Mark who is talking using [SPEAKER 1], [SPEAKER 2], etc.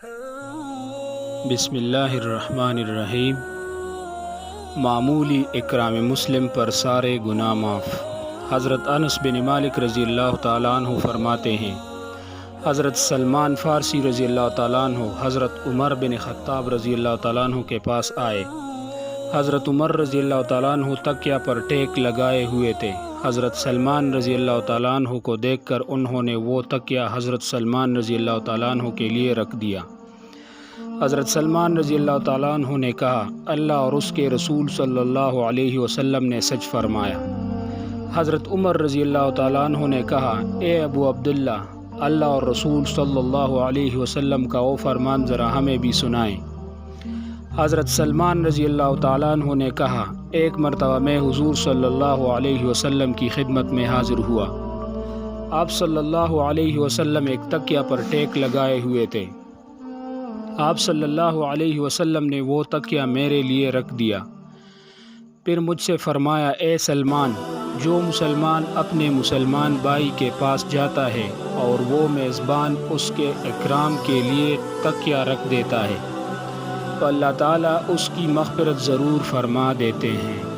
[SPEAKER 1] بسم اللہ الرحمن الرحیم۔ معمولی اکرام مسلم پر سارے گناہ معاف۔ حضرت انس بن مالک رضی اللہ تعالیٰ عنہ فرماتے ہیں، حضرت سلمان فارسی رضی اللہ تعالیٰ عنہ حضرت عمر بن خطاب رضی اللہ تعالیٰ عنہ کے پاس آئے۔ حضرت عمر رضی اللہ تعالیٰ عنہ تکیہ پر ٹیک لگائے ہوئے تھے۔ حضرت سلمان رضی اللہ تعالیٰ عنہ کو دیکھ کر انہوں نے وہ تکیہ حضرت سلمان رضی اللہ تعالیٰ عنہ کے لیے رکھ دیا۔ حضرت سلمان رضی اللہ تعالیٰ عنہ نے کہا، اللہ اور اس کے رسول صلی اللہ علیہ وسلم نے سچ فرمایا۔ حضرت عمر رضی اللہ تعالیٰ عنہ نے کہا، اے ابو عبداللہ، اللہ اور رسول صلی اللہ علیہ وسلم کا وہ فرمان ذرا ہمیں بھی سنائیں۔ حضرت سلمان رضی اللہ تعالیٰ عنہ نے کہا، ایک مرتبہ میں حضور صلی اللہ علیہ وسلم کی خدمت میں حاضر ہوا۔ آپ صلی اللہ علیہ وسلم ایک تکیہ پر ٹیک لگائے ہوئے تھے۔ آپ صلی اللہ علیہ وسلم نے وہ تکیہ میرے لیے رکھ دیا۔ پھر مجھ سے فرمایا، اے سلمان، جو مسلمان اپنے مسلمان بھائی کے پاس جاتا ہے اور وہ میزبان اس کے اکرام کے لیے تکیہ رکھ دیتا ہے تو اللہ تعالیٰ اس کی مغفرت ضرور فرما دیتے ہیں۔